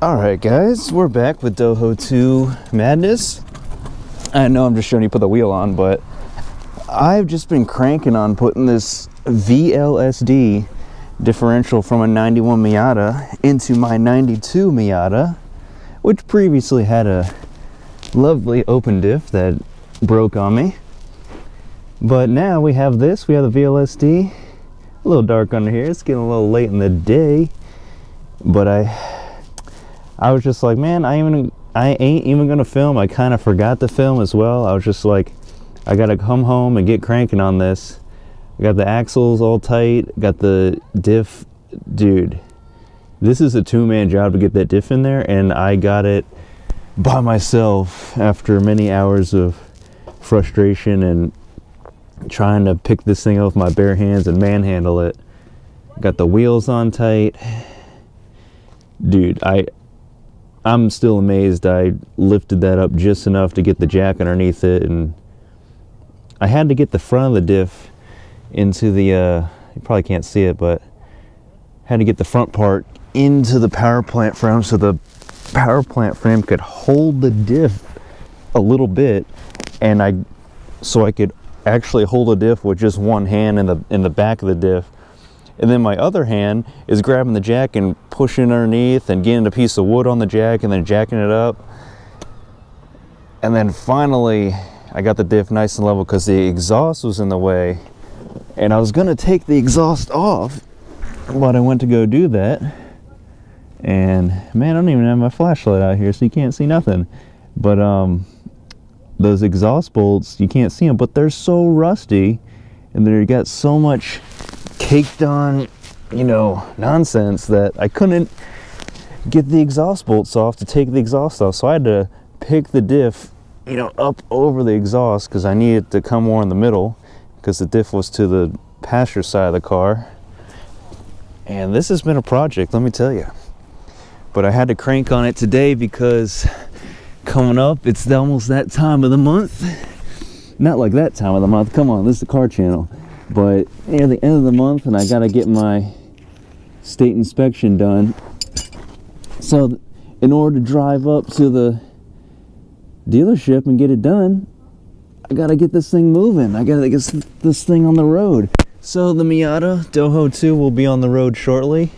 Alright guys, we're back with DOHO 2 madness. I know I'm just showing you put the wheel on, but I've just been cranking on putting this VLSD differential from a 91 Miata into my 92 Miata, which previously had a lovely open diff that broke on me. But now we have this, we have the VLSD. A little dark under here, it's getting a little late in the day, but I was just like, man, I ain't even gonna film. I kind of forgot to film as well. I was just like, I gotta come home and get cranking on this. I got the axles all tight, got the diff. Dude, this is a two-man job to get that diff in there, and I got it by myself after many hours of frustration and trying to pick this thing up with my bare hands and manhandle it. Got the wheels on tight. Dude, I'm still amazed I lifted that up just enough to get the jack underneath it, and I had to get the front of the diff into the, you probably can't see it, but had to get the front part into the power plant frame so the power plant frame could hold the diff a little bit, and so I could actually hold a diff with just one hand in the back of the diff. And then my other hand is grabbing the jack and pushing underneath and getting a piece of wood on the jack and then jacking it up. And then finally, I got the diff nice and level because the exhaust was in the way. And I was gonna take the exhaust off, but I went to go do that. And man, I don't even have my flashlight out here, so you can't see nothing. But those exhaust bolts, you can't see them, but they're so rusty and they got so much caked on, you know, nonsense that I couldn't get the exhaust bolts off to take the exhaust off. So I had to pick the diff, you know, up over the exhaust because I needed to come more in the middle because the diff was to the passenger side of the car. And this has been a project, let me tell you. But I had to crank on it today because coming up, it's almost that time of the month. Not like that time of the month, come on, this is the car channel. But near the end of the month, and I gotta get my state inspection done. So in order to drive up to the dealership and get it done, I gotta get this thing moving. I gotta get this thing on the road. So the Miata DOHO 2 will be on the road shortly.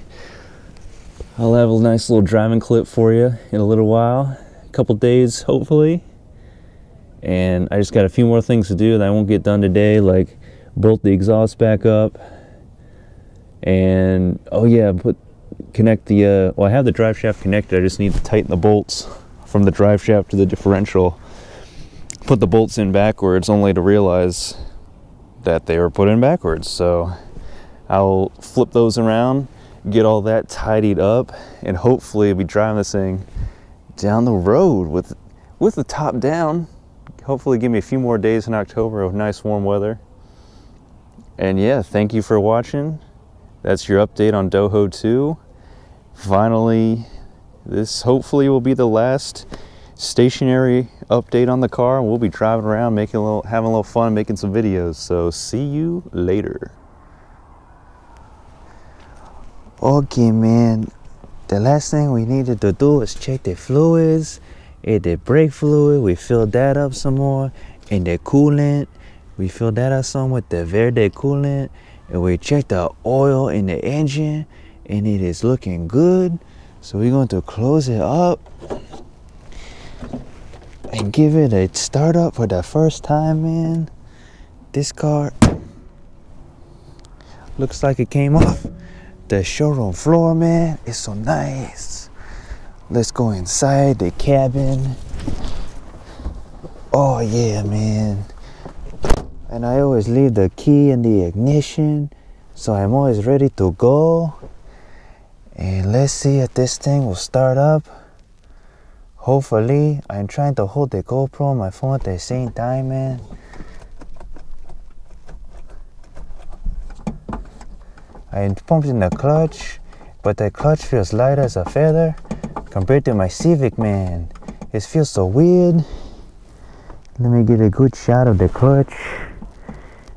I'll have a nice little driving clip for you in a little while, a couple days hopefully. And I just got a few more things to do that I won't get done today, like bolt the exhaust back up, and oh yeah, connect the well, I have the drive shaft connected, I just need to tighten the bolts from the drive shaft to the differential. Put the bolts in backwards only to realize that they were put in backwards, so I'll flip those around, get all that tidied up, and hopefully be driving this thing down the road with the top down. Hopefully give me a few more days in October of nice warm weather. And yeah, thank you for watching. That's your update on DOHO 2. Finally, this hopefully will be the last stationary update on the car. We'll be driving around, having a little fun, making some videos. So see you later. Okay, man. The last thing we needed to do is check the fluids. The brake fluid, we filled that up some more, and the coolant. We filled that up some with the VLSD coolant, and we checked the oil in the engine, and it is looking good. So we're going to close it up and give it a start up for the first time, man. This car looks like it came off the showroom floor, man. It's so nice. Let's go inside the cabin. Oh yeah, man. And I always leave the key in the ignition, so I'm always ready to go. And let's see if this thing will start up. Hopefully. I'm trying to hold the GoPro and my phone at the same time, man. I pumped in the clutch, but the clutch feels light as a feather compared to my Civic, man. It feels so weird. Let me get a good shot of the clutch.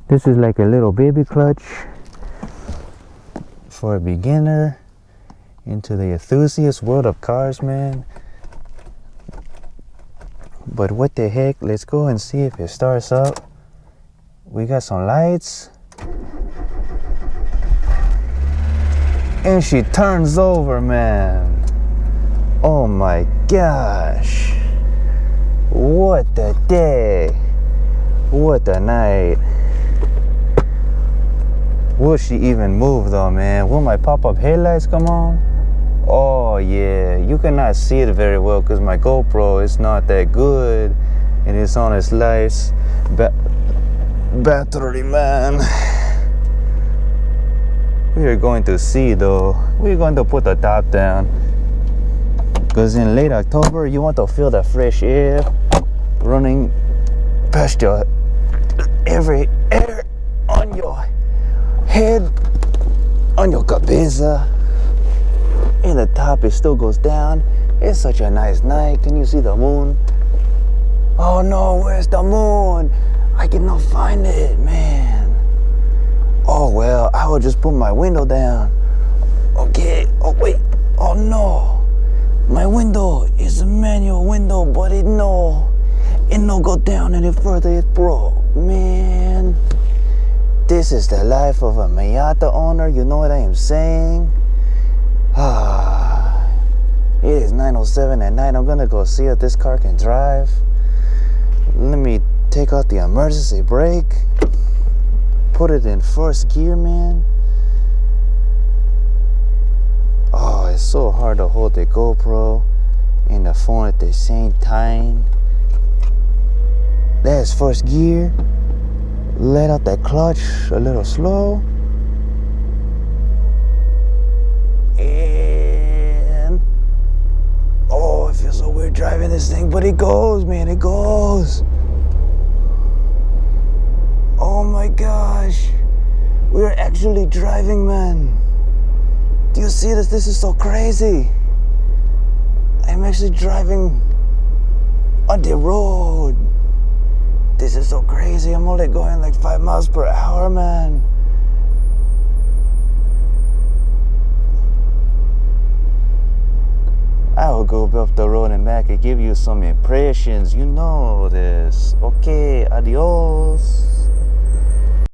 This is like a little baby clutch for a beginner. into the enthusiast world of cars, man. But what the heck, let's go and see if it starts up. We got some lights. And she turns over, man. Oh my gosh. What the day. What the night. Will she even move though, man? Will my pop-up headlights come on? Oh yeah, you cannot see it very well because my GoPro is not that good and it's on its last battery, man. We are going to see though. We're going to put the top down because in late October you want to feel the fresh air running past your every air on your head, on your cabeza. And the top, it still goes down. It's such a nice night. Can you see the moon? Oh no, where's the moon? I cannot find it, man. Oh well, I will just put my window down. Okay, oh wait, oh no. My window is a manual window, but it no go down any further, it broke, man. This is the life of a Miata owner, you know what I am saying? It is 9:07 at night. I'm gonna go see if this car can drive. Let me take out the emergency brake. Put it in first gear, man. Oh, it's so hard to hold the GoPro and the phone at the same time. That's first gear. Let out that clutch a little slow. And oh, it feels so weird driving this thing, but it goes, man, it goes. Oh my gosh, we're actually driving, man. Do you see this? This is so crazy. I'm actually driving on the road. This is so crazy. I'm only going like 5 miles per hour, man. I will go up the road and back and give you some impressions. You know this. Okay, adios.